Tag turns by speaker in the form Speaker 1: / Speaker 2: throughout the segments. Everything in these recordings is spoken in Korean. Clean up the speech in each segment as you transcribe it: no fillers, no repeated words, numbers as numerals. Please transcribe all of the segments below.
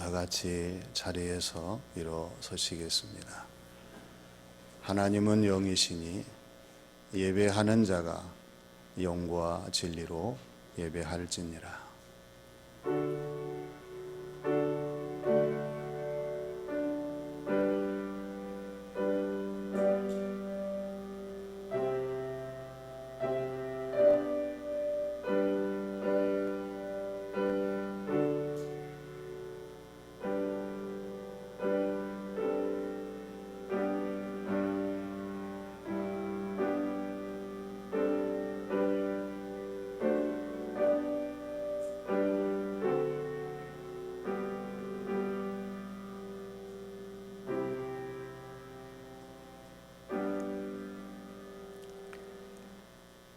Speaker 1: 다 같이 자리에서 일어서시겠습니다. 하나님은 영이시니 예배하는 자가 영과 진리로 예배할지니라.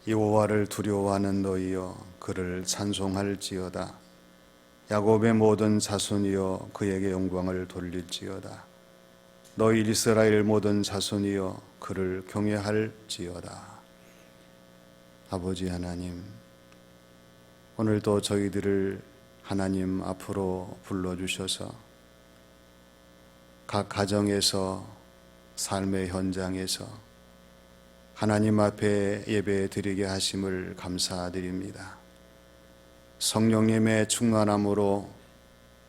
Speaker 1: 여호와를 두려워하는 너희여 그를 찬송할지어다. 야곱의 모든 자손이여 그에게 영광을 돌릴지어다. 너희 이스라엘 모든 자손이여 그를 경외할지어다. 아버지 하나님, 오늘도 저희들을 하나님 앞으로 불러주셔서 각 가정에서 삶의 현장에서 하나님 앞에 예배 드리게 하심을 감사드립니다. 성령님의 충만함으로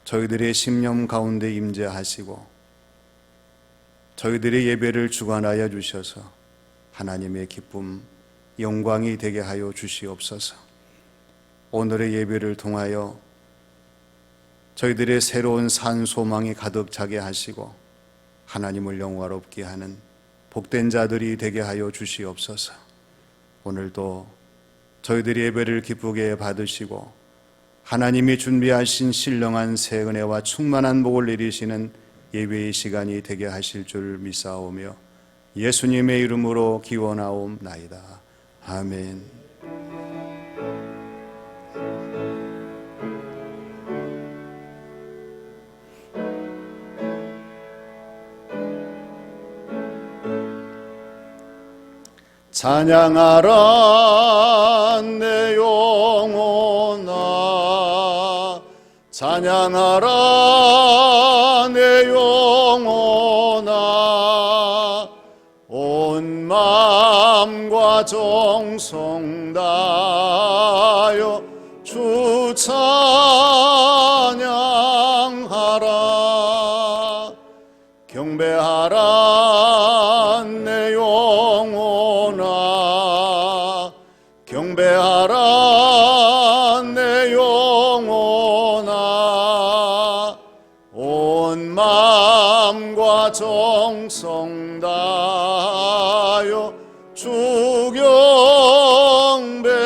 Speaker 1: 저희들의 심령 가운데 임재하시고 저희들의 예배를 주관하여 주셔서 하나님의 기쁨, 영광이 되게 하여 주시옵소서. 오늘의 예배를 통하여 저희들의 새로운 산 소망이 가득 차게 하시고 하나님을 영화롭게 하는 복된 자들이 되게 하여 주시옵소서. 오늘도 저희들이 예배를 기쁘게 받으시고 하나님이 준비하신 신령한 새 은혜와 충만한 복을 내리시는 예배의 시간이 되게 하실 줄 믿사오며 예수님의 이름으로 기원하옵나이다. 아멘. 찬양하라 내 영혼아, 찬양하라 내 영혼아, 온 마음과 정성 다하여 주 찬양하라. 경배하라 내 영혼아, 경배하라 내 영혼아, 온 마음과 정성 다하여 주 경배하라.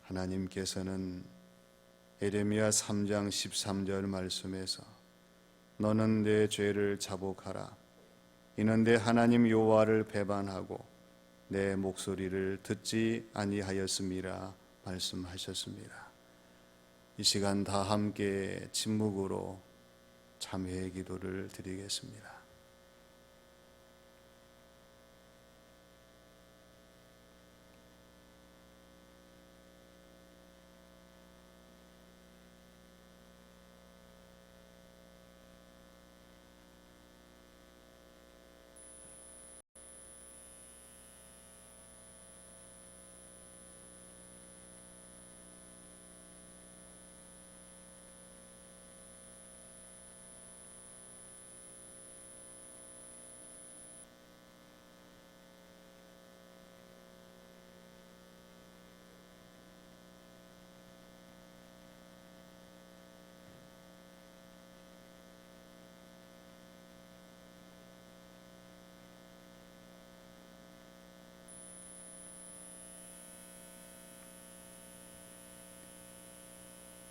Speaker 1: 하나님께서는 에레미야 3장 13절 말씀에서 너는 내 죄를 자복하라. 이는 내 하나님 여호와를 배반하고 내 목소리를 듣지 아니하였음이라 말씀하셨습니다. 이 시간 다 함께 침묵으로 참회의 기도를 드리겠습니다.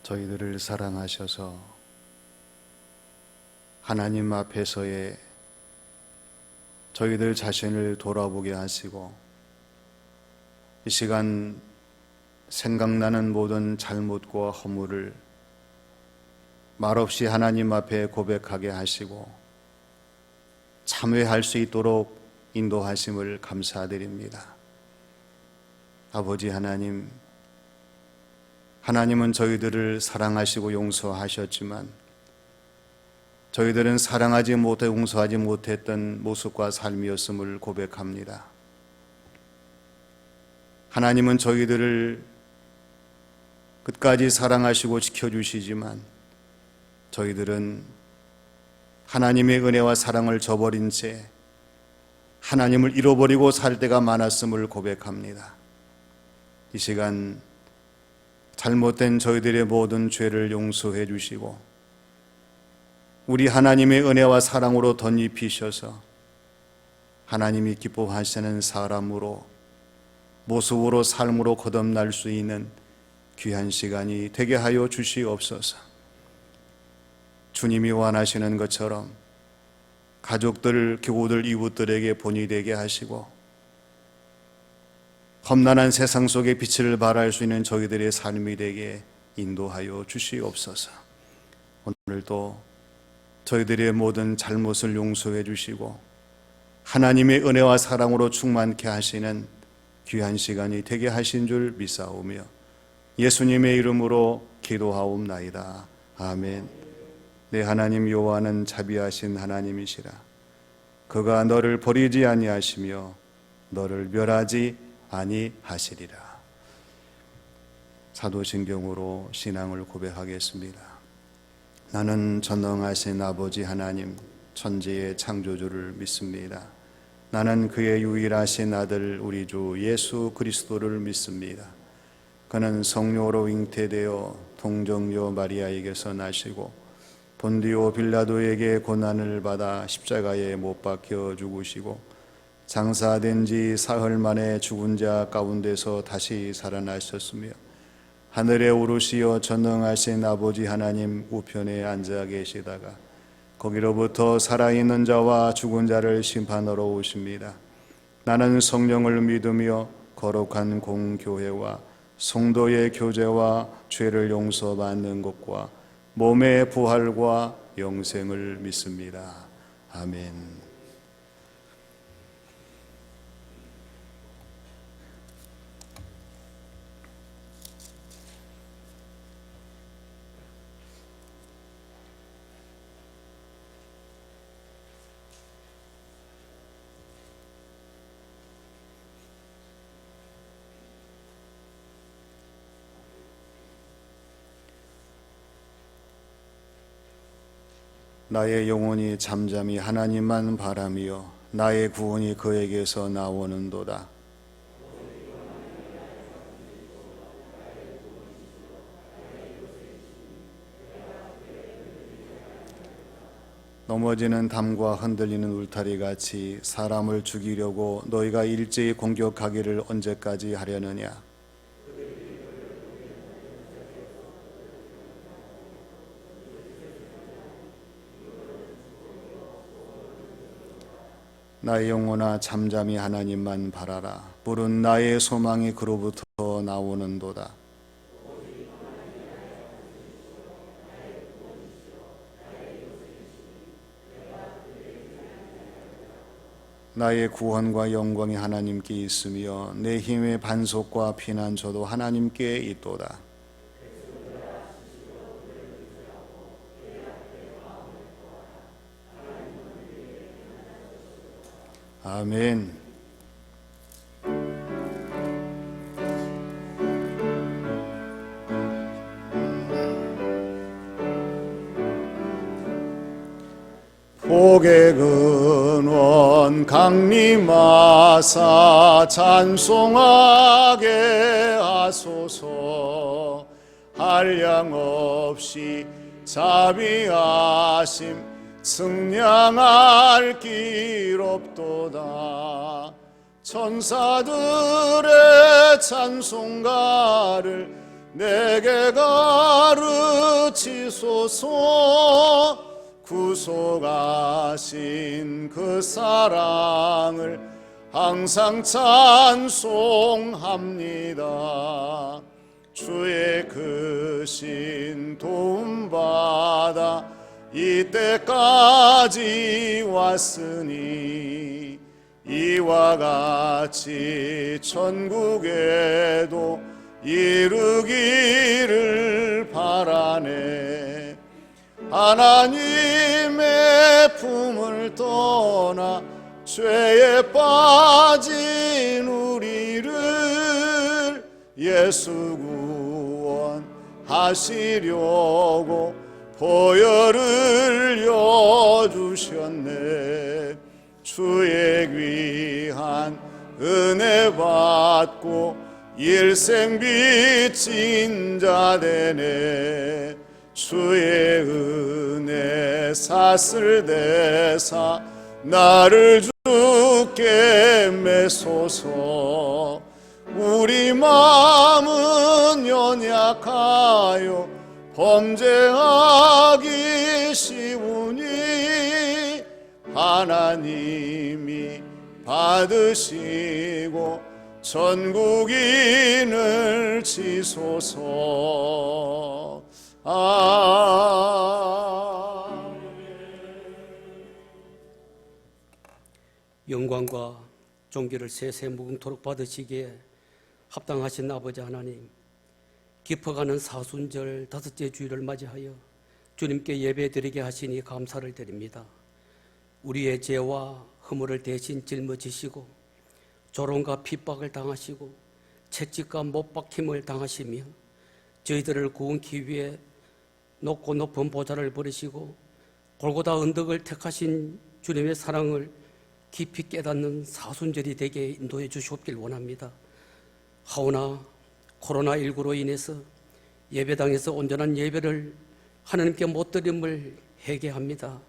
Speaker 1: 저희들을 사랑하셔서 하나님 앞에서의 저희들 자신을 돌아보게 하시고 이 시간 생각나는 모든 잘못과 허물을 말없이 하나님 앞에 고백하게 하시고 참회할 수 있도록 인도하심을 감사드립니다. 아버지 하나님, 하나님은 저희들을 사랑하시고 용서하셨지만 저희들은 사랑하지 못해 용서하지 못했던 모습과 삶이었음을 고백합니다. 하나님은 저희들을 끝까지 사랑하시고 지켜주시지만 저희들은 하나님의 은혜와 사랑을 저버린 채 하나님을 잃어버리고 살 때가 많았음을 고백합니다. 이 시간 잘못된 저희들의 모든 죄를 용서해 주시고 우리 하나님의 은혜와 사랑으로 덧입히셔서 하나님이 기뻐하시는 사람으로 모습으로 삶으로 거듭날 수 있는 귀한 시간이 되게 하여 주시옵소서. 주님이 원하시는 것처럼 가족들, 교우들, 이웃들에게 본이 되게 하시고 험난한 세상 속에 빛을 발할 수 있는 저희들의 삶이 되게 인도하여 주시옵소서. 오늘도 저희들의 모든 잘못을 용서해 주시고 하나님의 은혜와 사랑으로 충만케 하시는 귀한 시간이 되게 하신 줄 믿사오며 예수님의 이름으로 기도하옵나이다. 아멘. 내 하나님 여호와는 자비하신 하나님이시라. 그가 너를 버리지 아니하시며 너를 멸하지 아니하시리라. 사도신경으로 신앙을 고백하겠습니다. 나는 전능하신 아버지 하나님 천지의 창조주를 믿습니다. 나는 그의 유일하신 아들 우리 주 예수 그리스도를 믿습니다. 그는 성령으로 잉태되어 동정녀 마리아에게서 나시고 본디오 빌라도에게 고난을 받아 십자가에 못 박혀 죽으시고 장사된 지 사흘 만에 죽은 자 가운데서 다시 살아나셨으며 하늘에 오르시어 전능하신 아버지 하나님 우편에 앉아 계시다가 거기로부터 살아있는 자와 죽은 자를 심판하러 오십니다. 나는 성령을 믿으며 거룩한 공교회와 성도의 교제와 죄를 용서받는 것과 몸의 부활과 영생을 믿습니다. 아멘. 나의 영혼이 잠잠히 하나님만 바라며 나의 구원이 그에게서 나오는도다. 넘어지는 담과 흔들리는 울타리같이 사람을 죽이려고 너희가 일제히 공격하기를 언제까지 하려느냐. 나의 영혼아 잠잠히 하나님만 바라라. 물은 나의 소망이 그로부터 나오는도다. 나의 구원과 영광이 하나님께 있으며 내 힘의 반석과 피난처도 하나님께 있도다. 아멘. 복의 근원 강림하사 찬송하게 하소서. 한량없이 자비하심 승량할 길 없도다. 천사들의 찬송가를 내게 가르치소서. 구속하신 그 사랑을 항상 찬송합니다. 주의 크신 도움받아 이때까지 왔으니 이와 같이 천국에도 이루기를 바라네. 하나님의 품을 떠나 죄에 빠진 우리를 예수 구원하시려고 보혈을 여주셨네. 주의 귀한 은혜 받고 일생 빚진 자 되네. 주의 은혜 샀을 대사 나를 주께 메소서. 우리 마음은 연약하여 범죄하기 쉬우니 하나님이 받으시고 전국인을 지소서.
Speaker 2: 영광과 존귀를 세세 무궁토록 받으시기에 합당하신 아버지 하나님, 깊어가는 사순절 다섯째 주일을 맞이하여 주님께 예배드리게 하시니 감사를 드립니다. 우리의 죄와 허물을 대신 짊어지시고 조롱과 핍박을 당하시고 채찍과 못박힘을 당하시며 저희들을 구원기 위해 높고 높은 보좌를 버리시고 골고다 언덕을 택하신 주님의 사랑을 깊이 깨닫는 사순절이 되게 인도해 주시옵길 원합니다. 하오나 코로나19로 인해서 예배당에서 온전한 예배를 하나님께 못 드림을 회개합니다.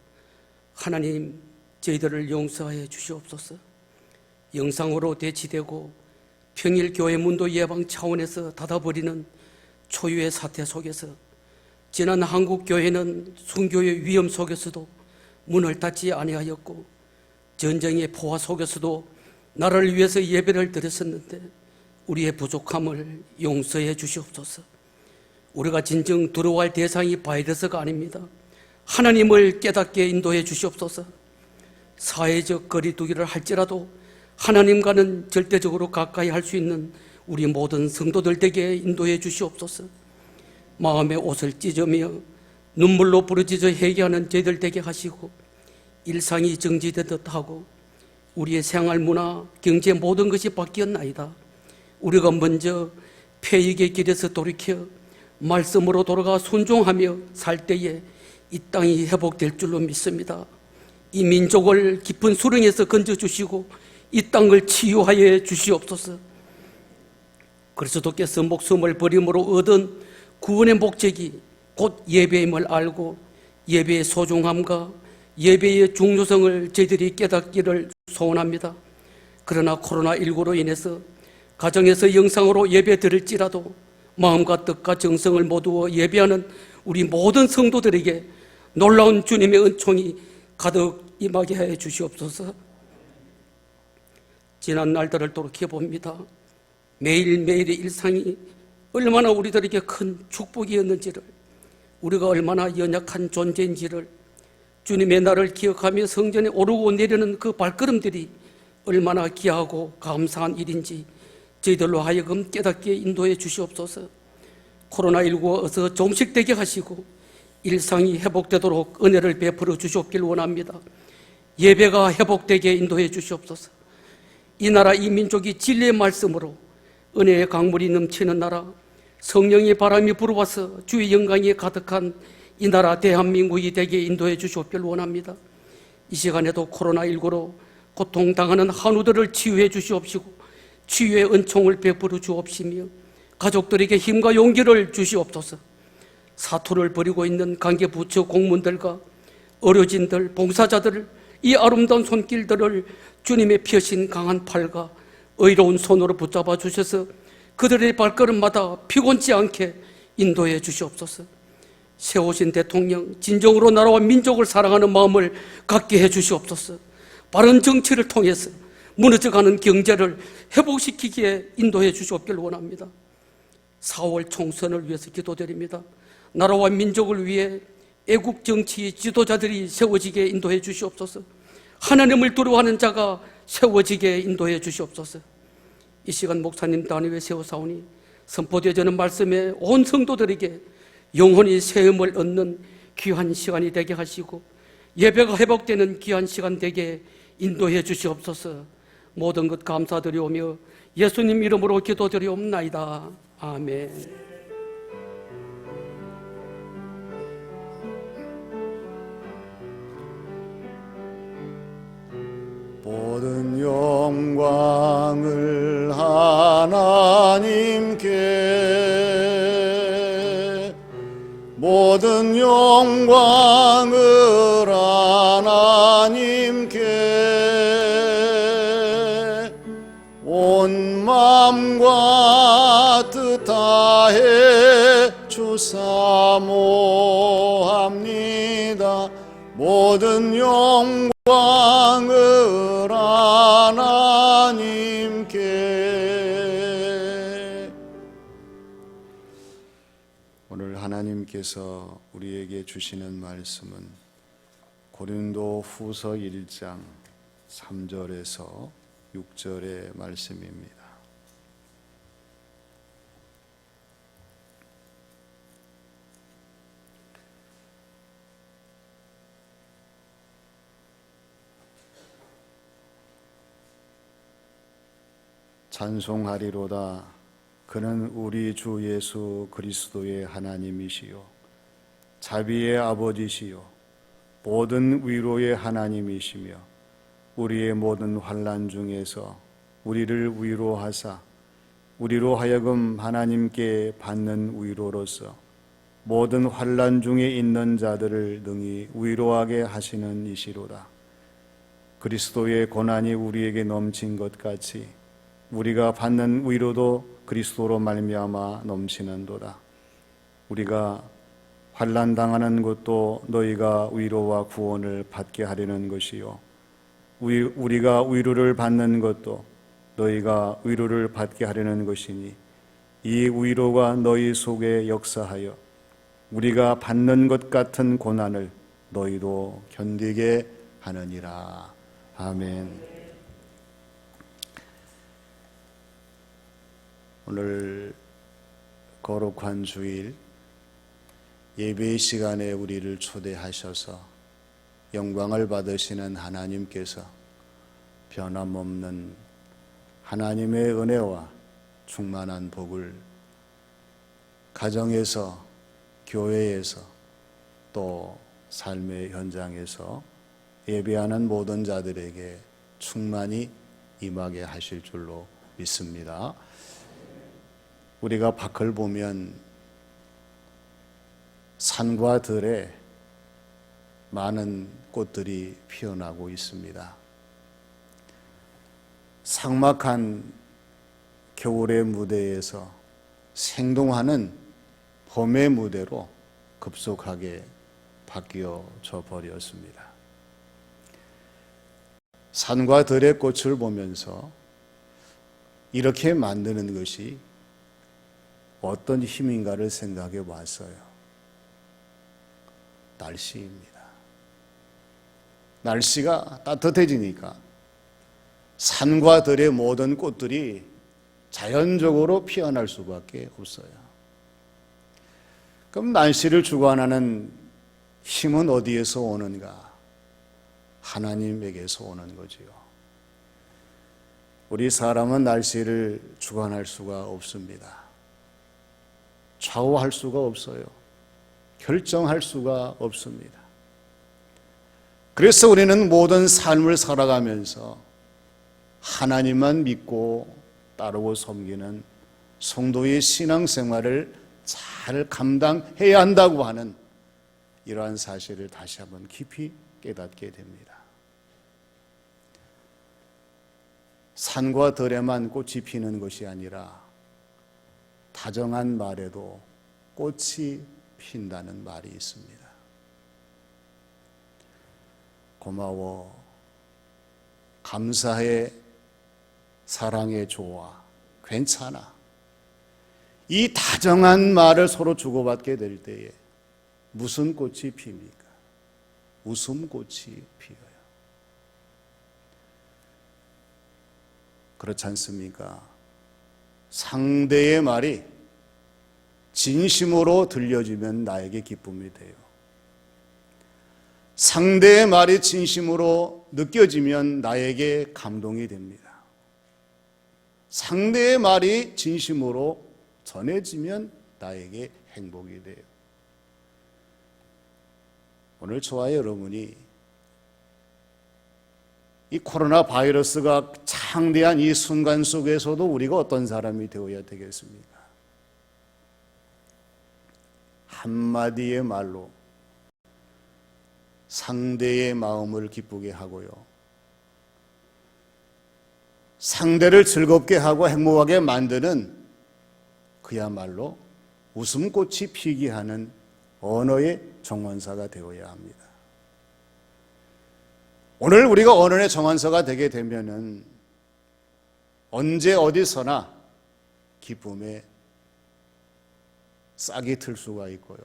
Speaker 2: 하나님, 저희들을 용서하여 주시옵소서. 영상으로 대치되고 평일 교회 문도 예방 차원에서 닫아버리는 초유의 사태 속에서 지난 한국 교회는 순교의 위험 속에서도 문을 닫지 아니하였고 전쟁의 포화 속에서도 나라를 위해서 예배를 드렸었는데 우리의 부족함을 용서해 주시옵소서. 우리가 진정 두려워할 대상이 바이러스가 아닙니다. 하나님을 깨닫게 인도해 주시옵소서. 사회적 거리두기를 할지라도 하나님과는 절대적으로 가까이 할 수 있는 우리 모든 성도들에게 인도해 주시옵소서. 마음의 옷을 찢으며 눈물로 부르짖어 회개하는 저희들 되게 하시고 일상이 정지되듯 하고 우리의 생활 문화, 경제 모든 것이 바뀌었나이다. 우리가 먼저 폐익의 길에서 돌이켜 말씀으로 돌아가 순종하며 살 때에 이 땅이 회복될 줄로 믿습니다. 이 민족을 깊은 수렁에서 건져주시고 이 땅을 치유하여 주시옵소서. 그리스도께서 목숨을 버림으로 얻은 구원의 목적이 곧 예배임을 알고 예배의 소중함과 예배의 중요성을 저희들이 깨닫기를 소원합니다. 그러나 코로나19로 인해서 가정에서 영상으로 예배 드릴지라도 마음과 뜻과 정성을 모두어 예배하는 우리 모든 성도들에게 놀라운 주님의 은총이 가득 임하게 해 주시옵소서. 지난 날들을 돌이켜봅니다. 매일매일의 일상이 얼마나 우리들에게 큰 축복이었는지를, 우리가 얼마나 연약한 존재인지를, 주님의 날을 기억하며 성전에 오르고 내리는 그 발걸음들이 얼마나 귀하고 감사한 일인지 저희들로 하여금 깨닫게 인도해 주시옵소서. 코로나19가 어서 종식되게 하시고 일상이 회복되도록 은혜를 베풀어 주시옵길 원합니다. 예배가 회복되게 인도해 주시옵소서. 이 나라 이 민족이 진리의 말씀으로 은혜의 강물이 넘치는 나라, 성령의 바람이 불어와서 주의 영광이 가득한 이 나라 대한민국이 되게 인도해 주시옵길 원합니다. 이 시간에도 코로나19로 고통당하는 한우들을 치유해 주시옵시고 치유의 은총을 베풀어 주옵시며 가족들에게 힘과 용기를 주시옵소서. 사투를 벌이고 있는 관계부처 공무원들과 의료진들, 봉사자들, 이 아름다운 손길들을 주님의 펴신 강한 팔과 의로운 손으로 붙잡아 주셔서 그들의 발걸음마다 피곤치 않게 인도해 주시옵소서. 세우신 대통령, 진정으로 나라와 민족을 사랑하는 마음을 갖게 해 주시옵소서. 바른 정치를 통해서 무너져가는 경제를 회복시키기에 인도해 주시옵길 원합니다. 4월 총선을 위해서 기도드립니다. 나라와 민족을 위해 애국 정치 지도자들이 세워지게 인도해 주시옵소서. 하나님을 두려워하는 자가 세워지게 인도해 주시옵소서. 이 시간 목사님 단위에 세워사오니 선포되어지는 말씀에 온 성도들에게 영혼이 세움을 얻는 귀한 시간이 되게 하시고 예배가 회복되는 귀한 시간 되게 인도해 주시옵소서. 모든 것 감사드리오며 예수님 이름으로 기도드리옵나이다. 아멘.
Speaker 1: 모든 영광을 하나님께, 모든 영광을 하나님께, 온 마음과 뜻 다해 주사모합니다. 모든 영광을 하나님께. 오늘 하나님께서 우리에게 주시는 말씀은 고린도 후서 1장 3절에서 6절의 말씀입니다. 찬송하리로다. 그는 우리 주 예수 그리스도의 하나님이시요 자비의 아버지시요 모든 위로의 하나님이시며 우리의 모든 환난 중에서 우리를 위로하사 우리로 하여금 하나님께 받는 위로로서 모든 환난 중에 있는 자들을 능히 위로하게 하시는 이시로다. 그리스도의 고난이 우리에게 넘친 것 같이 우리가 받는 위로도 그리스도로 말미암아 넘치는도다. 우리가 환난 당하는 것도 너희가 위로와 구원을 받게 하려는 것이요 우리가 위로를 받는 것도 너희가 위로를 받게 하려는 것이니 이 위로가 너희 속에 역사하여 우리가 받는 것 같은 고난을 너희도 견디게 하느니라. 아멘. 오늘 거룩한 주일 예배의 시간에 우리를 초대하셔서 영광을 받으시는 하나님께서 변함없는 하나님의 은혜와 충만한 복을 가정에서, 교회에서, 또 삶의 현장에서 예배하는 모든 자들에게 충만히 임하게 하실 줄로 믿습니다. 우리가 밖을 보면 산과 들에 많은 꽃들이 피어나고 있습니다. 삭막한 겨울의 무대에서 생동하는 봄의 무대로 급속하게 바뀌어져 버렸습니다. 산과 들의 꽃을 보면서 이렇게 만드는 것이 어떤 힘인가를 생각해 봤어요. 날씨입니다. 날씨가 따뜻해지니까 산과 들의 모든 꽃들이 자연적으로 피어날 수밖에 없어요. 그럼 날씨를 주관하는 힘은 어디에서 오는가? 하나님에게서 오는 거지요. 우리 사람은 날씨를 주관할 수가 없습니다. 좌우할 수가 없어요. 결정할 수가 없습니다. 그래서 우리는 모든 삶을 살아가면서 하나님만 믿고 따르고 섬기는 성도의 신앙생활을 잘 감당해야 한다고 하는 이러한 사실을 다시 한번 깊이 깨닫게 됩니다. 산과 들에만 꽃이 피는 것이 아니라 다정한 말에도 꽃이 핀다는 말이 있습니다. 고마워, 감사해, 사랑해, 좋아, 괜찮아. 이 다정한 말을 서로 주고받게 될 때에 무슨 꽃이 핍니까? 웃음꽃이 피어요. 그렇지 않습니까? 상대의 말이 진심으로 들려주면 나에게 기쁨이 돼요. 상대의 말이 진심으로 느껴지면 나에게 감동이 됩니다. 상대의 말이 진심으로 전해지면 나에게 행복이 돼요. 오늘 저와 여러분이 이 코로나 바이러스가 창대한 이 순간 속에서도 우리가 어떤 사람이 되어야 되겠습니까? 한마디의 말로 상대의 마음을 기쁘게 하고요, 상대를 즐겁게 하고 행복하게 만드는 그야말로 웃음꽃이 피게 하는 언어의 정원사가 되어야 합니다. 오늘 우리가 언어의 정원사가 되게 되면은 언제 어디서나 기쁨에 싹이 틀 수가 있고요,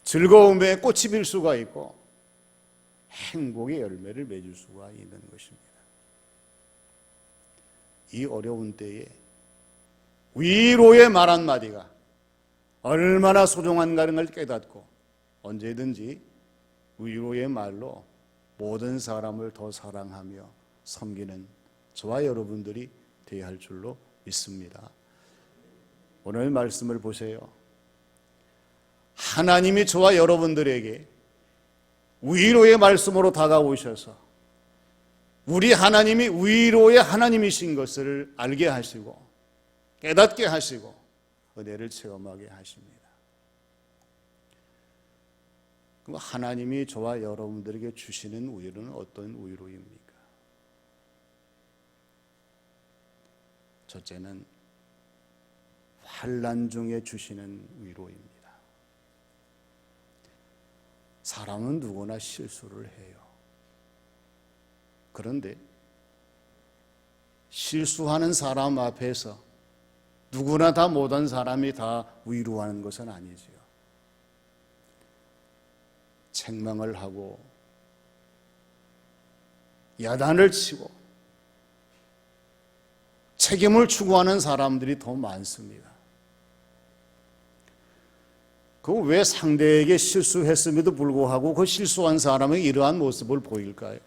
Speaker 1: 즐거움에 꽃이 필 수가 있고 행복의 열매를 맺을 수가 있는 것입니다. 이 어려운 때에 위로의 말 한마디가 얼마나 소중한가를 깨닫고 언제든지 위로의 말로 모든 사람을 더 사랑하며 섬기는 저와 여러분들이 되어야 할 줄로 믿습니다. 오늘 말씀을 보세요. 하나님이 저와 여러분들에게 위로의 말씀으로 다가오셔서 우리 하나님이 위로의 하나님이신 것을 알게 하시고 깨닫게 하시고 은혜를 체험하게 하십니다. 그럼 하나님이 저와 여러분들에게 주시는 위로는 어떤 위로입니까? 첫째는 환난 중에 주시는 위로입니다. 사람은 누구나 실수를 해요. 그런데 실수하는 사람 앞에서 누구나 다 모든 사람이 다 위로하는 것은 아니지요. 책망을 하고 야단을 치고 책임을 추구하는 사람들이 더 많습니다. 그 왜 상대에게 실수했음에도 불구하고 그 실수한 사람의 이러한 모습을 보일까요?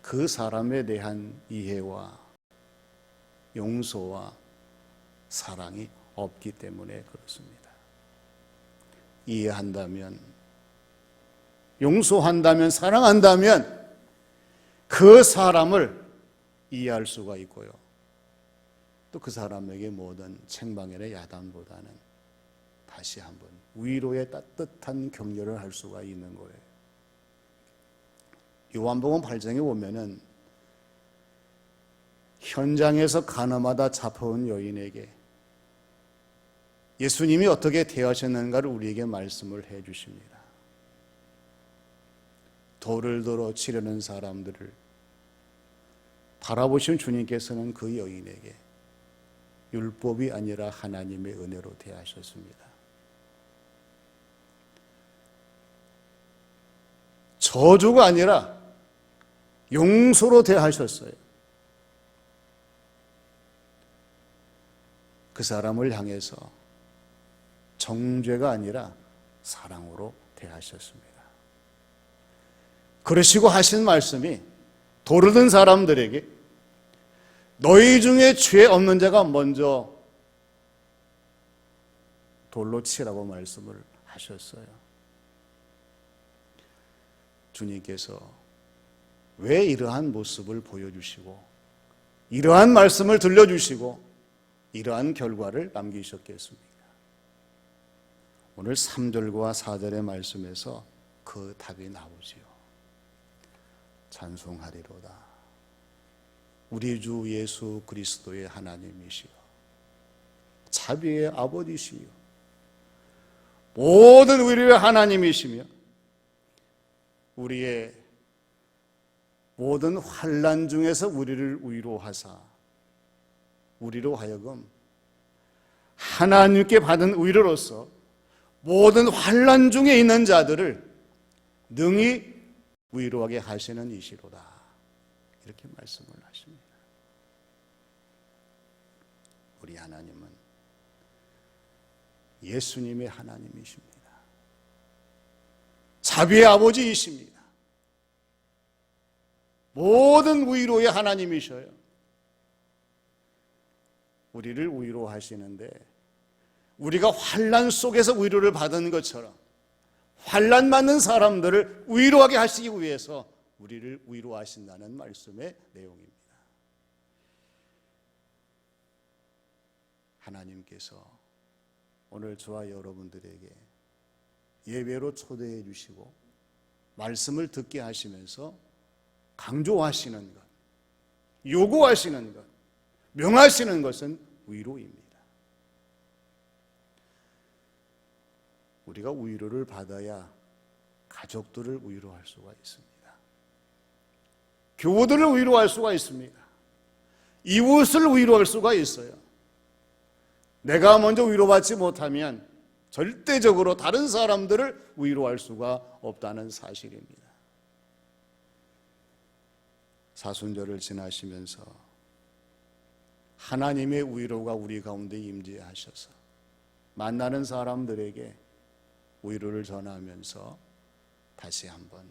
Speaker 1: 그 사람에 대한 이해와 용서와 사랑이 없기 때문에 그렇습니다. 이해한다면, 용서한다면, 사랑한다면 그 사람을 이해할 수가 있고요, 또 그 사람에게 모든 책망이나 야단보다는 다시 한번 위로의 따뜻한 격려를 할 수가 있는 거예요. 요한복음 8장에 보면은 현장에서 가늠하다 잡혀온 여인에게 예수님이 어떻게 대하셨는가를 우리에게 말씀을 해 주십니다. 돌을 들어 치려는 사람들을 바라보신 주님께서는 그 여인에게 율법이 아니라 하나님의 은혜로 대하셨습니다. 저주가 아니라 용서로 대하셨어요. 그 사람을 향해서 정죄가 아니라 사랑으로 대하셨습니다. 그러시고 하신 말씀이 돌을 든 사람들에게 너희 중에 죄 없는 자가 먼저 돌로 치라고 말씀을 하셨어요. 주님께서 왜 이러한 모습을 보여주시고 이러한 말씀을 들려주시고 이러한 결과를 남기셨겠습니까? 오늘 3절과 4절의 말씀에서 그 답이 나오지요. 찬송하리로다. 우리 주 예수 그리스도의 하나님이시여, 자비의 아버지시여, 모든 위로의 하나님이시며 우리의 모든 환난 중에서 우리를 위로하사 우리로 하여금 하나님께 받은 위로로서 모든 환난 중에 있는 자들을 능히 위로하게 하시는 이시로다. 이렇게 말씀을 하십니다. 우리 하나님은 예수님의 하나님이십니다. 자비의 아버지이십니다. 모든 위로의 하나님이셔요. 우리를 위로하시는데 우리가 환난 속에서 위로를 받은 것처럼 환난 맞는 사람들을 위로하게 하시기 위해서 우리를 위로하신다는 말씀의 내용입니다. 하나님께서 오늘 저와 여러분들에게 예배로 초대해 주시고 말씀을 듣게 하시면서 강조하시는 것, 요구하시는 것, 명하시는 것은 위로입니다. 우리가 위로를 받아야 가족들을 위로할 수가 있습니다. 교우들을 위로할 수가 있습니다. 이웃을 위로할 수가 있어요. 내가 먼저 위로받지 못하면 절대적으로 다른 사람들을 위로할 수가 없다는 사실입니다. 사순절을 지나시면서 하나님의 위로가 우리 가운데 임재하셔서 만나는 사람들에게 위로를 전하면서 다시 한번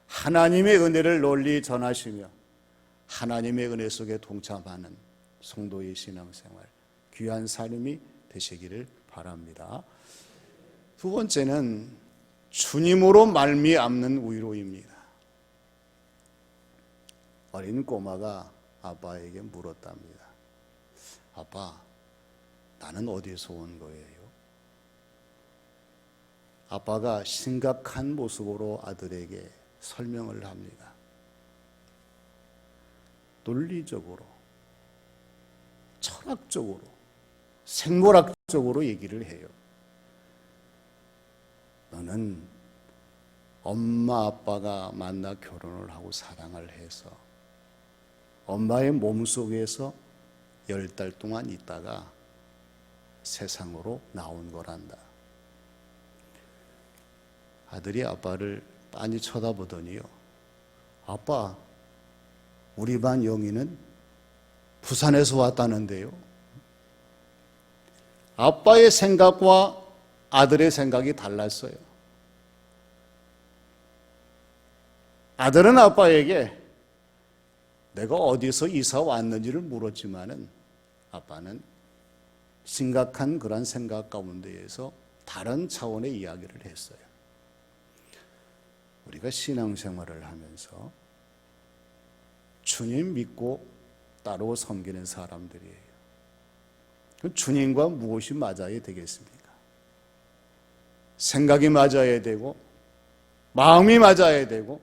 Speaker 1: 하나님의 은혜를 널리 전하시며 하나님의 은혜 속에 동참하는 성도의 신앙생활, 귀한 삶이 되시기를 바랍니다. 두 번째는 주님으로 말미암는 위로입니다. 어린 꼬마가 아빠에게 물었답니다. 아빠, 나는 어디서 온 거예요? 아빠가 심각한 모습으로 아들에게 설명을 합니다. 논리적으로, 철학적으로, 생물학적으로 얘기를 해요. 너는 엄마 아빠가 만나 결혼을 하고 사랑을 해서 엄마의 몸속에서 10달 동안 있다가 세상으로 나온 거란다. 아들이 아빠를 빤히 쳐다보더니요. 아빠, 우리 반 영희는 부산에서 왔다는데요. 아빠의 생각과 아들의 생각이 달랐어요. 아들은 아빠에게 내가 어디서 이사 왔는지를 물었지만은 아빠는 심각한 그런 생각 가운데에서 다른 차원의 이야기를 했어요. 우리가 신앙생활을 하면서 주님 믿고 따로 섬기는 사람들이에요. 주님과 무엇이 맞아야 되겠습니까? 생각이 맞아야 되고, 마음이 맞아야 되고,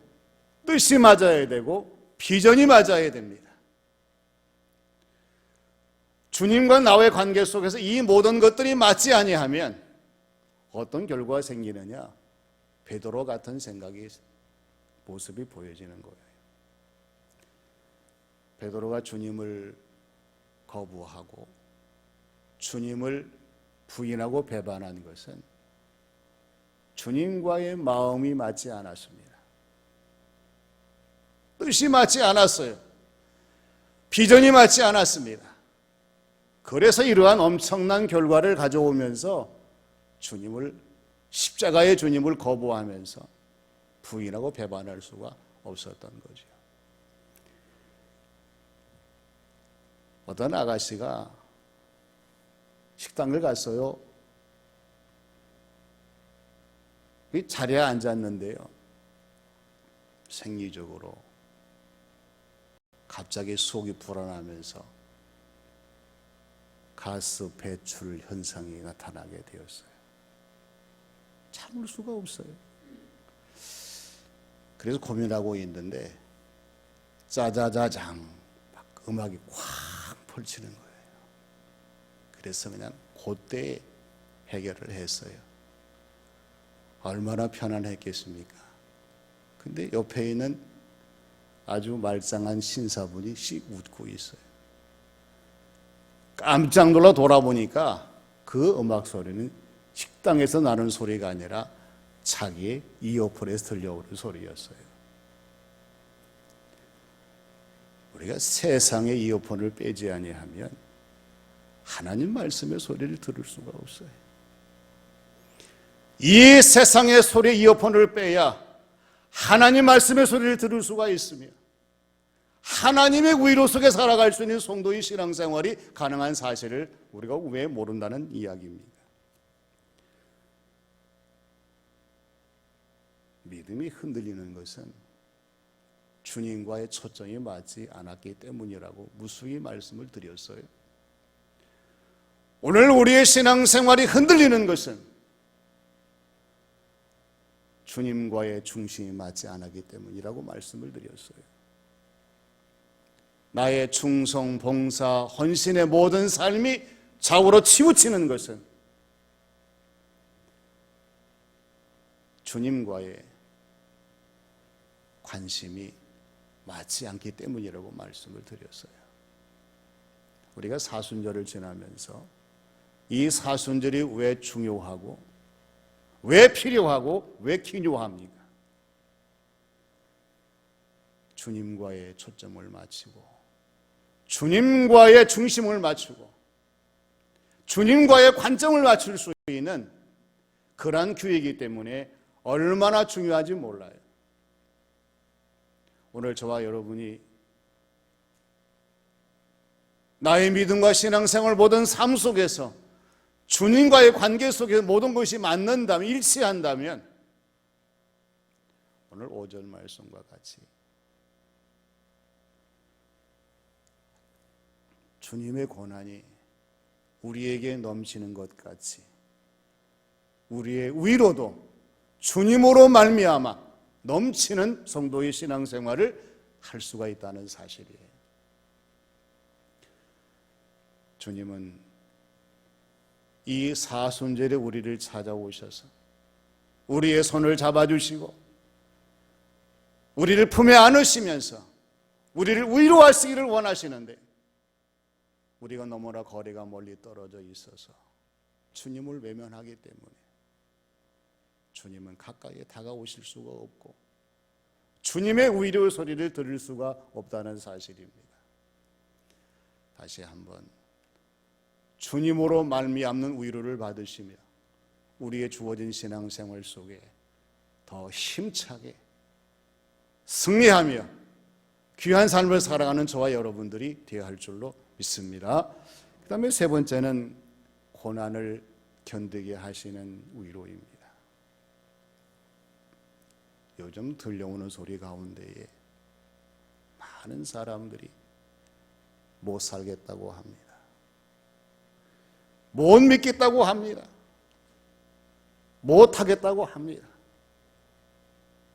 Speaker 1: 뜻이 맞아야 되고, 비전이 맞아야 됩니다. 주님과 나의 관계 속에서 이 모든 것들이 맞지 아니하면 어떤 결과가 생기느냐? 베드로 같은 생각이 모습이 보여지는 거예요. 베드로가 주님을 거부하고 주님을 부인하고 배반한 것은 주님과의 마음이 맞지 않았습니다. 뜻이 맞지 않았어요. 비전이 맞지 않았습니다. 그래서 이러한 엄청난 결과를 가져오면서 십자가의 주님을 거부하면서 부인하고 배반할 수가 없었던 거죠. 어떤 아가씨가 식당을 갔어요. 자리에 앉았는데요. 생리적으로 갑자기 속이 불안하면서 가스 배출 현상이 나타나게 되었어요. 참을 수가 없어요. 그래서 고민하고 있는데 짜자자장 막 음악이 꽉 펼치는 거예요. 그래서 그냥 그때 해결을 했어요. 얼마나 편안했겠습니까? 근데 옆에 있는 아주 말짱한 신사분이 씩 웃고 있어요. 깜짝 놀라 돌아보니까 그 음악 소리는 식당에서 나는 소리가 아니라 자기의 이어폰에서 들려오는 소리였어요. 우리가 세상의 이어폰을 빼지 아니하면 하나님 말씀의 소리를 들을 수가 없어요. 이 세상의 소리에 이어폰을 빼야 하나님 말씀의 소리를 들을 수가 있으며 하나님의 위로 속에 살아갈 수 있는 성도의 신앙생활이 가능한 사실을 우리가 왜 모른다는 이야기입니다. 믿음이 흔들리는 것은 주님과의 초점이 맞지 않았기 때문이라고 무수히 말씀을 드렸어요. 오늘 우리의 신앙생활이 흔들리는 것은 주님과의 중심이 맞지 않았기 때문이라고 말씀을 드렸어요. 나의 충성, 봉사, 헌신의 모든 삶이 좌우로 치우치는 것은 주님과의 관심이 맞지 않기 때문이라고 말씀을 드렸어요. 우리가 사순절을 지나면서 이 사순절이 왜 중요하고 왜 필요하고 왜 기묘합니까? 주님과의 초점을 맞추고 주님과의 중심을 맞추고 주님과의 관점을 맞출 수 있는 그러한 교회이기 때문에 얼마나 중요한지 몰라요. 오늘 저와 여러분이 나의 믿음과 신앙생활 모든 삶 속에서 주님과의 관계 속에서 모든 것이 맞는다면, 일치한다면 오늘 5절 말씀과 같이 주님의 고난이 우리에게 넘치는 것 같이 우리의 위로도 주님으로 말미암아 넘치는 성도의 신앙생활을 할 수가 있다는 사실이에요. 주님은 이 사순절에 우리를 찾아오셔서 우리의 손을 잡아주시고 우리를 품에 안으시면서 우리를 위로하시기를 원하시는데 우리가 너무나 거리가 멀리 떨어져 있어서 주님을 외면하기 때문에 주님은 가까이 다가오실 수가 없고 주님의 위로 소리를 들을 수가 없다는 사실입니다. 다시 한번 주님으로 말미암는 위로를 받으시며 우리의 주어진 신앙생활 속에 더 힘차게 승리하며 귀한 삶을 살아가는 저와 여러분들이 되어야 할 줄로 믿습니다. 그 다음에 세 번째는 고난을 견디게 하시는 위로입니다. 요즘 들려오는 소리 가운데에 많은 사람들이 못 살겠다고 합니다. 못 믿겠다고 합니다. 못 하겠다고 합니다.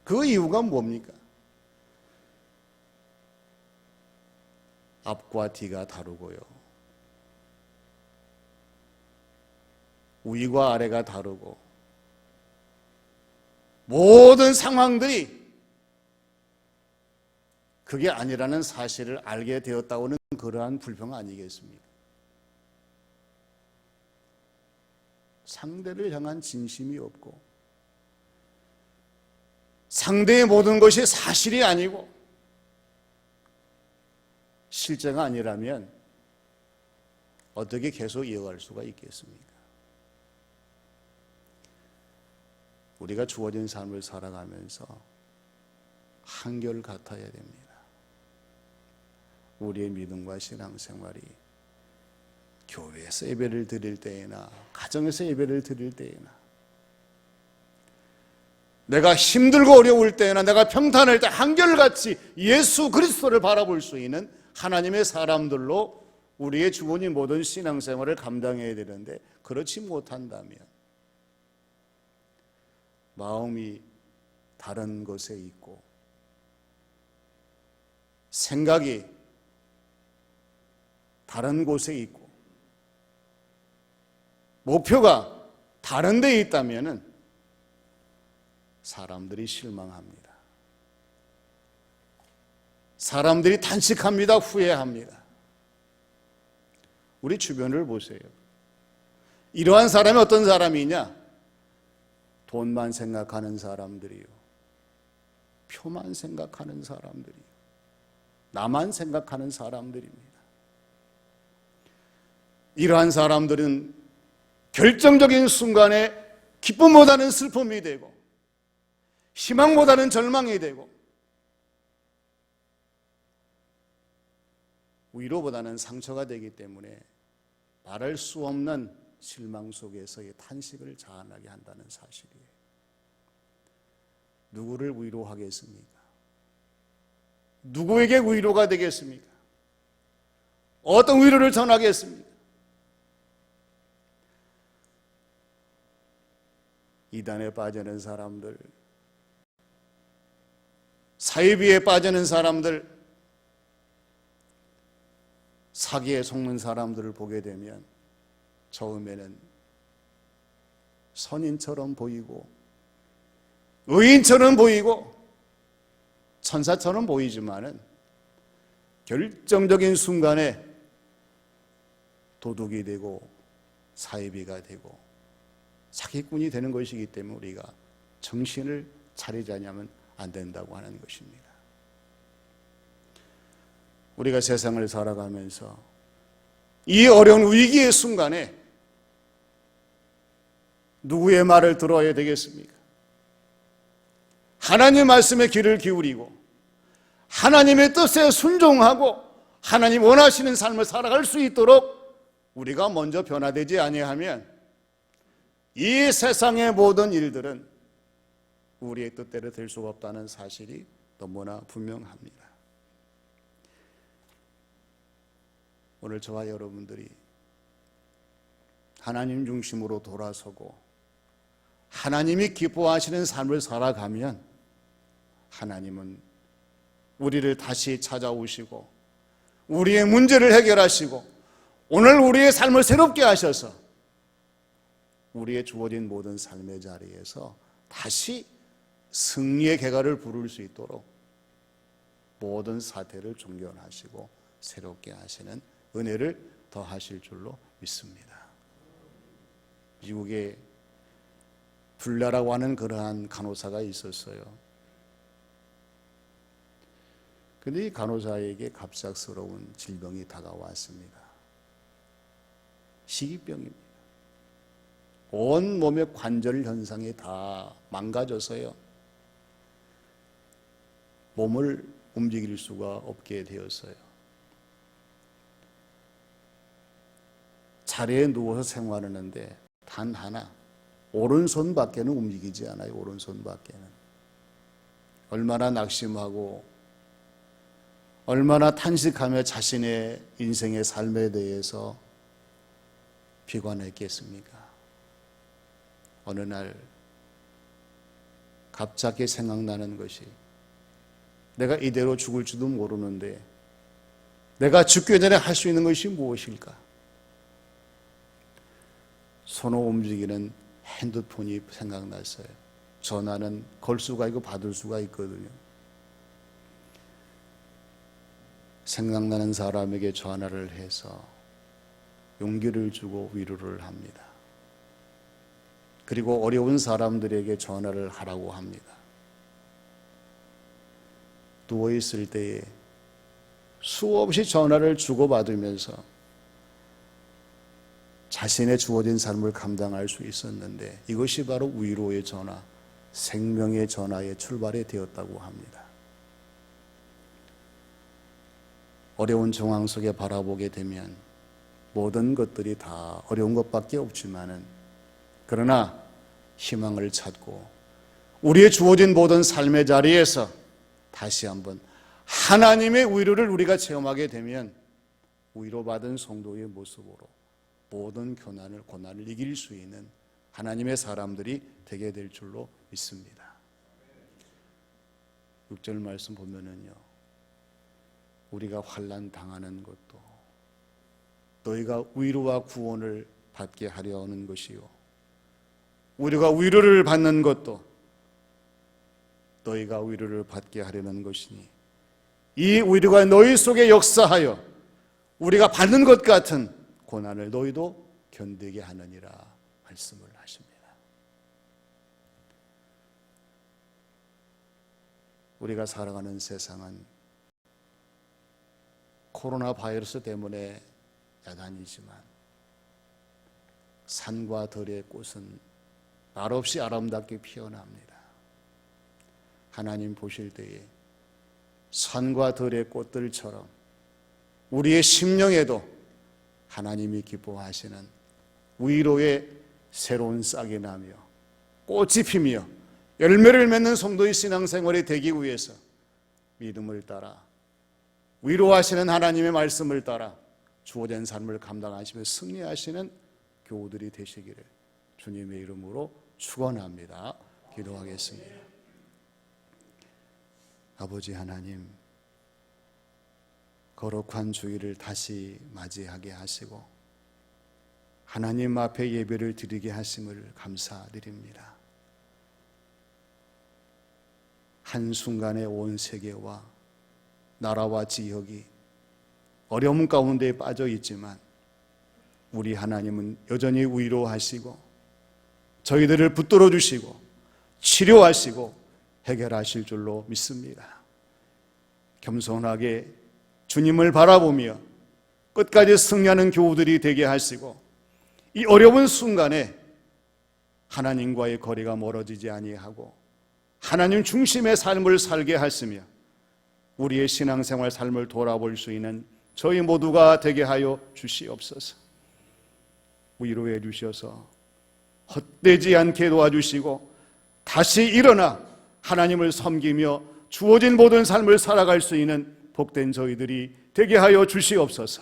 Speaker 1: 그 이유가 뭡니까? 앞과 뒤가 다르고요. 위와 아래가 다르고 모든 상황들이 그게 아니라는 사실을 알게 되었다고는 그러한 불평 아니겠습니까? 상대를 향한 진심이 없고 상대의 모든 것이 사실이 아니고 실제가 아니라면 어떻게 계속 이어갈 수가 있겠습니까? 우리가 주어진 삶을 살아가면서 한결같아야 됩니다. 우리의 믿음과 신앙생활이 교회에서 예배를 드릴 때에나 가정에서 예배를 드릴 때에나 내가 힘들고 어려울 때나 내가 평탄할 때 한결같이 예수 그리스도를 바라볼 수 있는 하나님의 사람들로 우리의 주어진 모든 신앙생활을 감당해야 되는데 그렇지 못한다면 마음이 다른 곳에 있고 생각이 다른 곳에 있고 목표가 다른 데에 있다면 사람들이 실망합니다. 사람들이 단식합니다. 후회합니다. 우리 주변을 보세요. 이러한 사람이 어떤 사람이냐? 돈만 생각하는 사람들이요. 표만 생각하는 사람들이요. 나만 생각하는 사람들입니다. 이러한 사람들은 결정적인 순간에 기쁨보다는 슬픔이 되고 희망보다는 절망이 되고 위로보다는 상처가 되기 때문에 말할 수 없는 실망 속에서의 탄식을 자아나게 한다는 사실이에요. 누구를 위로하겠습니까? 누구에게 위로가 되겠습니까? 어떤 위로를 전하겠습니까? 이단에 빠지는 사람들, 사이비에 빠지는 사람들, 사기에 속는 사람들을 보게 되면 처음에는 선인처럼 보이고 의인처럼 보이고 천사처럼 보이지만은 결정적인 순간에 도둑이 되고 사이비가 되고 사기꾼이 되는 것이기 때문에 우리가 정신을 차리지 않으면 안 된다고 하는 것입니다. 우리가 세상을 살아가면서 이 어려운 위기의 순간에 누구의 말을 들어야 되겠습니까? 하나님 말씀에 귀를 기울이고 하나님의 뜻에 순종하고 하나님 원하시는 삶을 살아갈 수 있도록 우리가 먼저 변화되지 아니하면 이 세상의 모든 일들은 우리의 뜻대로 될 수가 없다는 사실이 너무나 분명합니다. 오늘 저와 여러분들이 하나님 중심으로 돌아서고 하나님이 기뻐하시는 삶을 살아가면 하나님은 우리를 다시 찾아오시고 우리의 문제를 해결하시고 오늘 우리의 삶을 새롭게 하셔서 우리의 주어진 모든 삶의 자리에서 다시 승리의 개가를 부를 수 있도록 모든 사태를 종결하시고 새롭게 하시는 은혜를 더하실 줄로 믿습니다. 미국에 블라라고 하는 그러한 간호사가 있었어요. 그런데 이 간호사에게 갑작스러운 질병이 다가왔습니다. 식이병입니다. 온 몸의 관절 현상이 다 망가져서요. 몸을 움직일 수가 없게 되었어요. 자리에 누워서 생활하는데 단 하나 오른손밖에는 움직이지 않아요. 오른손밖에는. 얼마나 낙심하고 얼마나 탄식하며 자신의 인생의 삶에 대해서 비관했겠습니까? 어느 날 갑자기 생각나는 것이 내가 이대로 죽을지도 모르는데 내가 죽기 전에 할 수 있는 것이 무엇일까? 손으로 움직이는 핸드폰이 생각났어요. 전화는 걸 수가 있고 받을 수가 있거든요. 생각나는 사람에게 전화를 해서 용기를 주고 위로를 합니다. 그리고 어려운 사람들에게 전화를 하라고 합니다. 누워있을 때에 수없이 전화를 주고받으면서 자신의 주어진 삶을 감당할 수 있었는데 이것이 바로 위로의 전화, 생명의 전화의 출발이 되었다고 합니다. 어려운 정황 속에 바라보게 되면 모든 것들이 다 어려운 것밖에 없지만은 그러나 희망을 찾고 우리의 주어진 모든 삶의 자리에서 다시 한번 하나님의 위로를 우리가 체험하게 되면 위로받은 성도의 모습으로 모든 고난을 이길 수 있는 하나님의 사람들이 되게 될 줄로 믿습니다. 6절 말씀 보면은요, 우리가 환난 당하는 것도 너희가 위로와 구원을 받게 하려 하는 것이요, 우리가 위로를 받는 것도 너희가 위로를 받게 하려는 것이니 이 위로가 너희 속에 역사하여 우리가 받는 것 같은 고난을 너희도 견디게 하느니라 말씀을 하십니다. 우리가 살아가는 세상은 코로나 바이러스 때문에 야단이지만 산과 들의 꽃은 말없이 아름답게 피어납니다. 하나님 보실 때에 산과 들의 꽃들처럼 우리의 심령에도 하나님이 기뻐하시는 위로의 새로운 싹이 나며 꽃이 피며 열매를 맺는 성도의 신앙생활이 되기 위해서 믿음을 따라 위로하시는 하나님의 말씀을 따라 주어진 삶을 감당하시며 승리하시는 교우들이 되시기를 주님의 이름으로 축원합니다. 기도하겠습니다. 아버지 하나님, 거룩한 주일을 다시 맞이하게 하시고 하나님 앞에 예배를 드리게 하심을 감사드립니다. 한순간에 온 세계와 나라와 지역이 어려움 가운데 빠져 있지만 우리 하나님은 여전히 위로하시고 저희들을 붙들어 주시고 치료하시고 해결하실 줄로 믿습니다. 겸손하게 주님을 바라보며 끝까지 승리하는 교우들이 되게 하시고 이 어려운 순간에 하나님과의 거리가 멀어지지 아니하고 하나님 중심의 삶을 살게 하시며 우리의 신앙생활 삶을 돌아볼 수 있는 저희 모두가 되게 하여 주시옵소서. 위로해 주셔서 헛되지 않게 도와주시고 다시 일어나 하나님을 섬기며 주어진 모든 삶을 살아갈 수 있는 복된 저희들이 되게 하여 주시옵소서.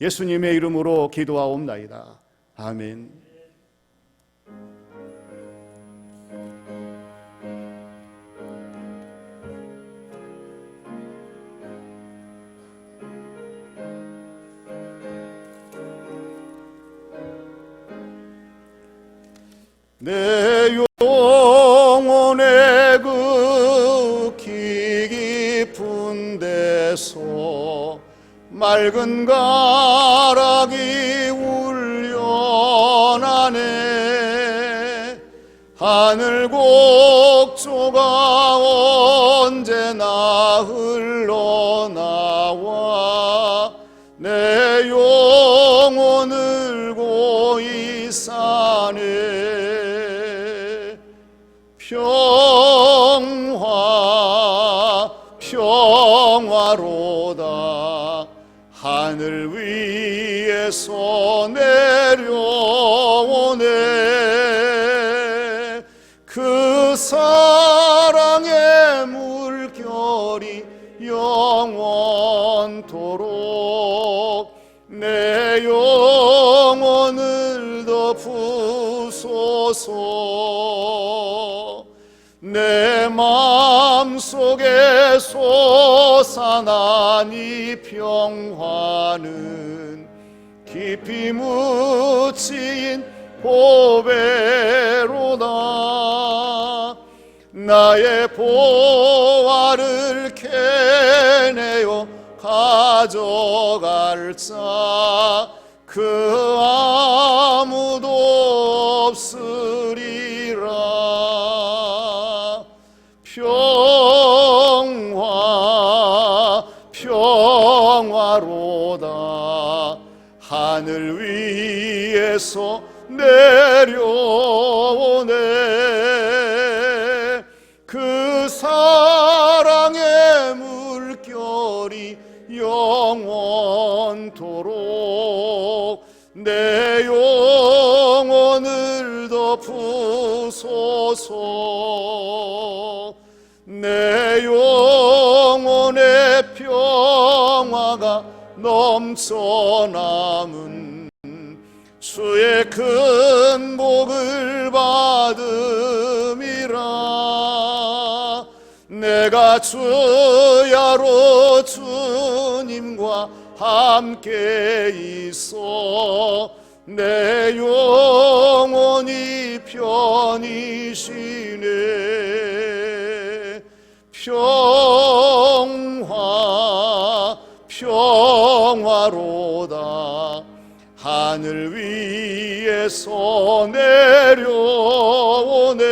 Speaker 1: 예수님의 이름으로 기도하옵나이다. 아멘. 내 영혼의 그 깊은 데서 맑은 가락이 울려나네. 하늘 곡조가 언제나 흘러나와 내 영혼을 고이 사네. 평화로다. 하늘 위에서 내려오네. 그 사랑의 물결이 영원토록 내 영혼을 덮으소서. 내 마음속에 솟아난 이 평화는 깊이 묻힌 보배로다. 나의 보화를 캐내어 가져갈 자 그 아무도 없으리라. 평화로다. 하늘 위에서 내려오네. 그 사랑의 물결이 영원토록 내 영혼을 덮으소서. 내 영혼의 평화가 넘쳐남은 주의 큰 복을 받음이라. 내가 주야로 주님과 함께 있어 내 영혼이 편히 쉬네. 평화로다. 하늘 위에서 내려오네.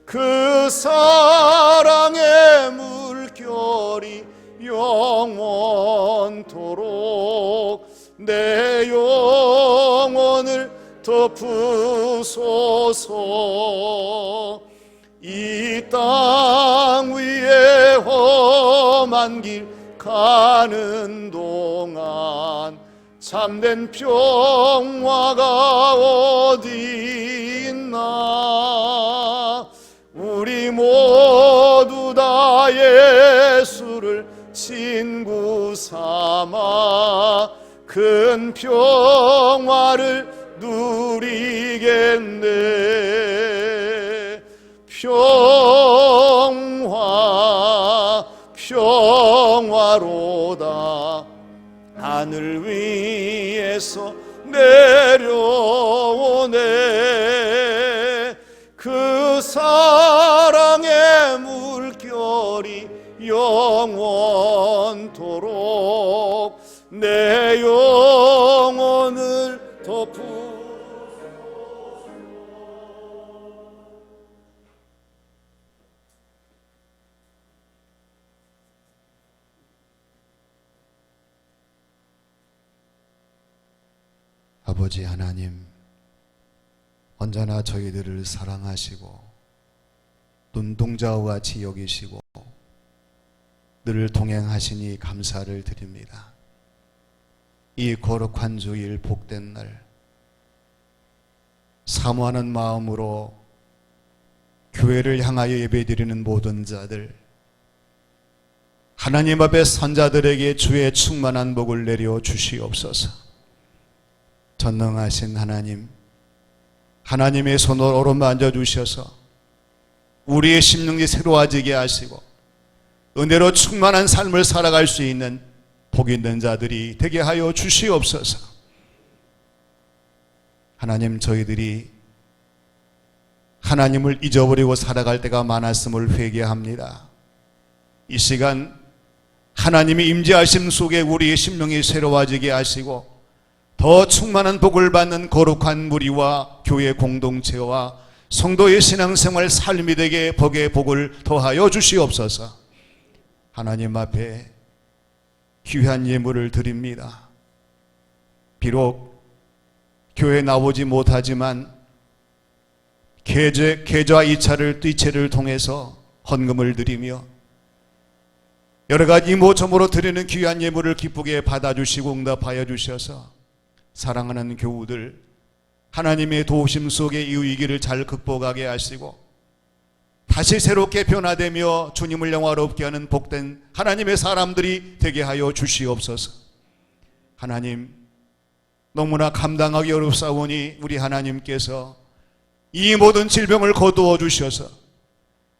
Speaker 1: 그 사랑의 물결이 영원토록 내 영혼 덮으소서. 이 땅 위에 험한 길 가는 동안 참된 평화가 어디 있나. 우리 모두 다 예수를 친구 삼아 큰 평화를 누리겠네. 평화로다. 하늘 위에서 내려오네. 그 사랑의 물결이 영원토록 내 영혼을 덮으. 아버지 하나님, 언제나 저희들을 사랑하시고 눈동자와 같이 여기시고 늘 동행하시니 감사를 드립니다. 이 거룩한 주일 복된 날, 사모하는 마음으로 교회를 향하여 예배드리는 모든 자들, 하나님 앞에 선자들에게 주의 충만한 복을 내려 주시옵소서. 전능하신 하나님, 하나님의 손을 어루만져 주셔서 우리의 심령이 새로워지게 하시고 은혜로 충만한 삶을 살아갈 수 있는 복 있는 자들이 되게 하여 주시옵소서. 하나님, 저희들이 하나님을 잊어버리고 살아갈 때가 많았음을 회개합니다. 이 시간 하나님의 임재하심 속에 우리의 심령이 새로워지게 하시고 더 충만한 복을 받는 거룩한 무리와 교회 공동체와 성도의 신앙생활 삶이 되게 복의 복을 더하여 주시옵소서. 하나님 앞에 귀한 예물을 드립니다. 비록 교회에 나오지 못하지만 계좌 이체를 통해서 헌금을 드리며 여러 가지 모점으로 드리는 귀한 예물을 기쁘게 받아주시고 응답하여 주셔서 사랑하는 교우들 하나님의 도우심 속에 이 위기를 잘 극복하게 하시고 다시 새롭게 변화되며 주님을 영화롭게 하는 복된 하나님의 사람들이 되게 하여 주시옵소서. 하나님, 너무나 감당하기 어렵사오니 우리 하나님께서 이 모든 질병을 거두어 주셔서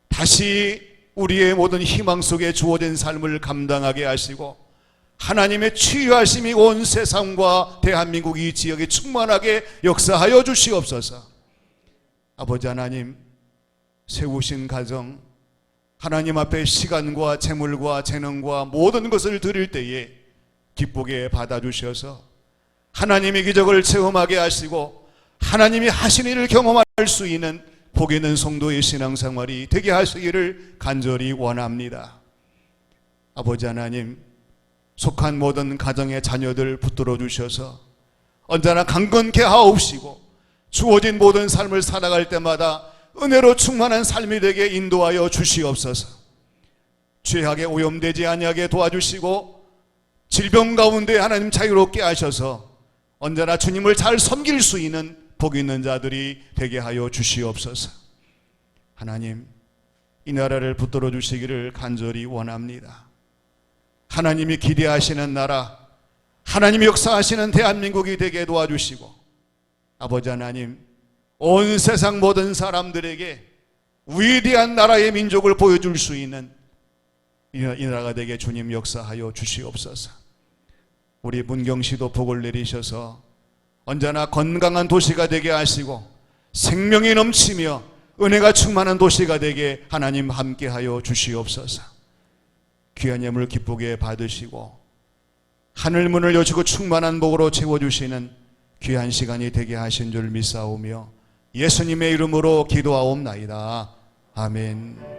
Speaker 1: 다시 우리의 모든 희망 속에 주어진 삶을 감당하게 하시고 하나님의 치유하심이 온 세상과 대한민국 이 지역에 충만하게 역사하여 주시옵소서. 아버지 하나님, 세우신 가정 하나님 앞에 시간과 재물과 재능과 모든 것을 드릴 때에 기쁘게 받아주셔서 하나님의 기적을 체험하게 하시고 하나님이 하신 일을 경험할 수 있는 복 있는 성도의 신앙생활이 되게 하시기를 간절히 원합니다. 아버지 하나님, 속한 모든 가정의 자녀들 붙들어 주셔서 언제나 강건케 하옵시고 주어진 모든 삶을 살아갈 때마다 은혜로 충만한 삶이 되게 인도하여 주시옵소서. 죄악에 오염되지 아니하게 도와주시고 질병 가운데 하나님 자유롭게 하셔서 언제나 주님을 잘 섬길 수 있는 복 있는 자들이 되게 하여 주시옵소서. 하나님, 이 나라를 붙들어 주시기를 간절히 원합니다. 하나님이 기대하시는 나라, 하나님이 역사하시는 대한민국이 되게 도와주시고 아버지 하나님, 온 세상 모든 사람들에게 위대한 나라의 민족을 보여줄 수 있는 이 나라가 되게 주님 역사하여 주시옵소서. 우리 문경시도 복을 내리셔서 언제나 건강한 도시가 되게 하시고 생명이 넘치며 은혜가 충만한 도시가 되게 하나님 함께하여 주시옵소서. 귀한 예물 기쁘게 받으시고 하늘문을 여시고 충만한 복으로 채워주시는 귀한 시간이 되게 하신 줄 믿사오며 예수님의 이름으로 기도하옵나이다. 아멘.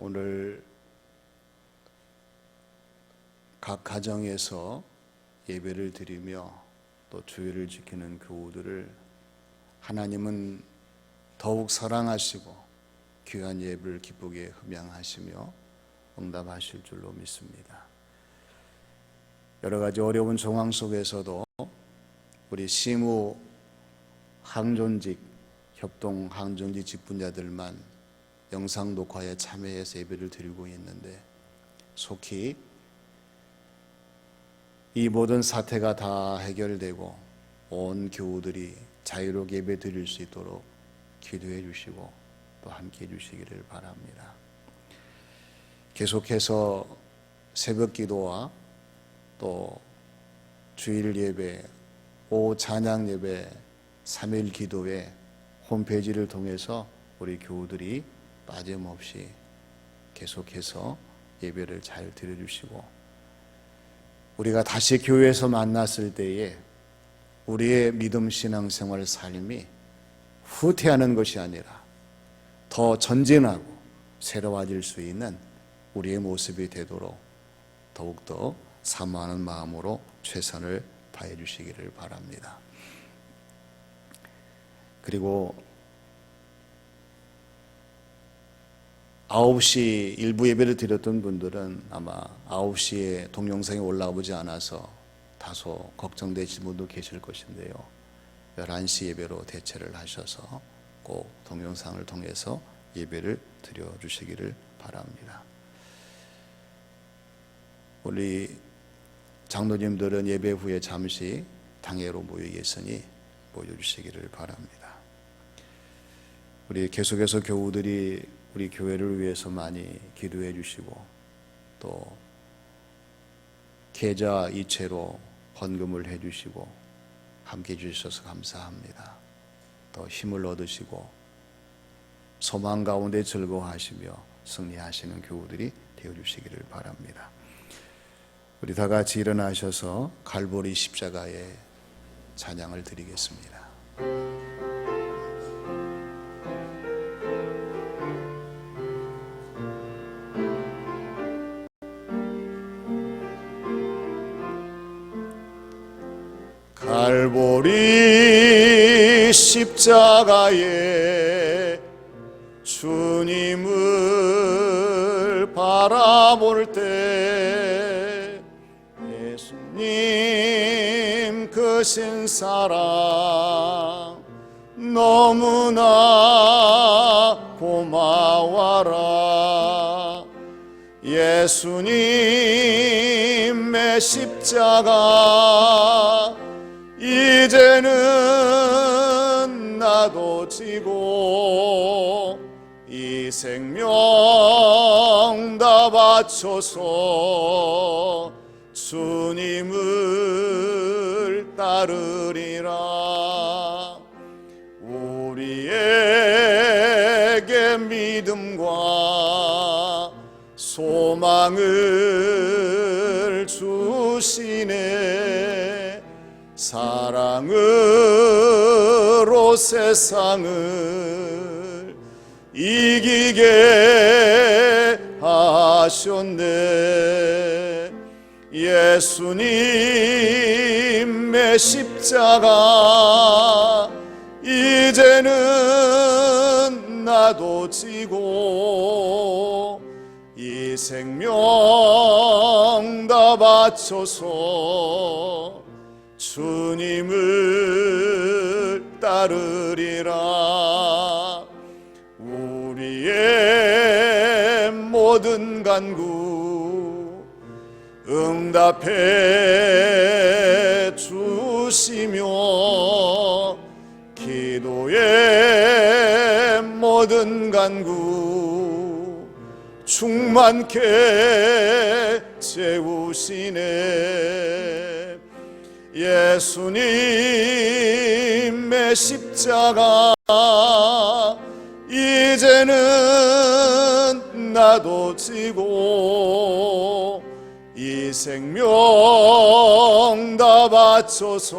Speaker 1: 오늘 각 가정에서 예배를 드리며 또 주일을 지키는 교우들을 하나님은 더욱 사랑하시고 귀한 예배를 기쁘게 흠양하시며 응답하실 줄로 믿습니다. 여러 가지 어려운 정황 속에서도 우리 시무 항존직, 협동 항존직 직분자들만 영상 녹화에 참여해서 예배를 드리고 있는데 속히 이 모든 사태가 다 해결되고 온 교우들이 자유롭게 예배 드릴 수 있도록 기도해 주시고 또 함께 해 주시기를 바랍니다. 계속해서 새벽 기도와 또 주일 예배, 오후 찬양 예배, 3일 기도회 홈페이지를 통해서 우리 교우들이 빠짐없이 계속해서 예배를 잘 드려주시고 우리가 다시 교회에서 만났을 때에 우리의 믿음 신앙생활 삶이 후퇴하는 것이 아니라 더 전진하고 새로워질 수 있는 우리의 모습이 되도록 더욱더 사모하는 마음으로 최선을 다해 주시기를 바랍니다. 그리고 9시 일부 예배를 드렸던 분들은 아마 9시에 동영상이 올라오지 않아서 다소 걱정되신 분도 계실 것인데요. 11시 예배로 대체를 하셔서 꼭 동영상을 통해서 예배를 드려주시기를 바랍니다. 우리 장로님들은 예배 후에 잠시 당회로 모이겠으니 모여주시기를 바랍니다. 우리 계속해서 교우들이 우리 교회를 위해서 많이 기도해 주시고 또 계좌 이체로 헌금을 해 주시고 함께 해 주셔서 감사합니다. 더 힘을 얻으시고 소망 가운데 즐거워하시며 승리하시는 교우들이 되어 주시기를 바랍니다. 우리 다 같이 일어나셔서 갈보리 십자가의 찬양을 드리겠습니다. 갈보리 십자가에 주님을 바라볼 때 예수님 크신 사랑 너무나 고마워라. 예수님의 십자가 이제는 나도 지고 이 생명 다 바쳐서 주님을 따르리라. 우리에게 믿음과 소망을 주시네. 사랑으로 세상을 이기게 하셨네. 예수님의 십자가 이제는 나도 지고 이 생명 다 바쳐서 주님을 따르리라. 우리의 모든 간구 응답해 주시며 기도의 모든 간구 충만케 채우시네. 예수님의 십자가 이제는 나도 지고 이 생명 다 바쳐서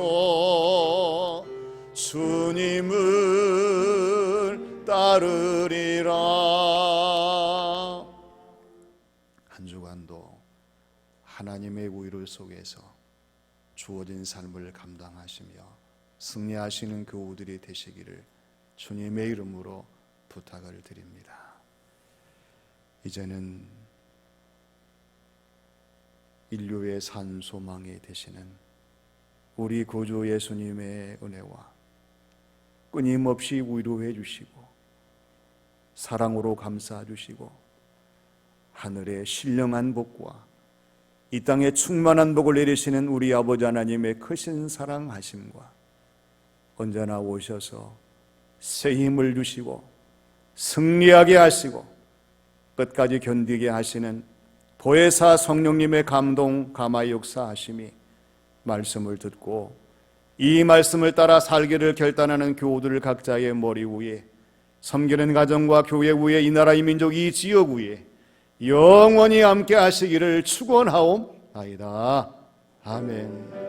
Speaker 1: 주님을 따르리라. 하나님의 위로 속에서 주어진 삶을 감당하시며 승리하시는 교우들이 되시기를 주님의 이름으로 부탁을 드립니다. 이제는 인류의 산 소망이 되시는 우리 구주 예수님의 은혜와 끊임없이 위로해 주시고 사랑으로 감싸 주시고 하늘의 신령한 복과 이 땅에 충만한 복을 내리시는 우리 아버지 하나님의 크신 사랑하심과 언제나 오셔서 새 힘을 주시고 승리하게 하시고 끝까지 견디게 하시는 보혜사 성령님의 감동 감화 역사하심이 말씀을 듣고 이 말씀을 따라 살기를 결단하는 교우들 각자의 머리 위에 섬기는 가정과 교회 위에 이 나라 이 민족 이 지역 위에 영원히 함께 하시기를 축원하옵나이다. 아멘.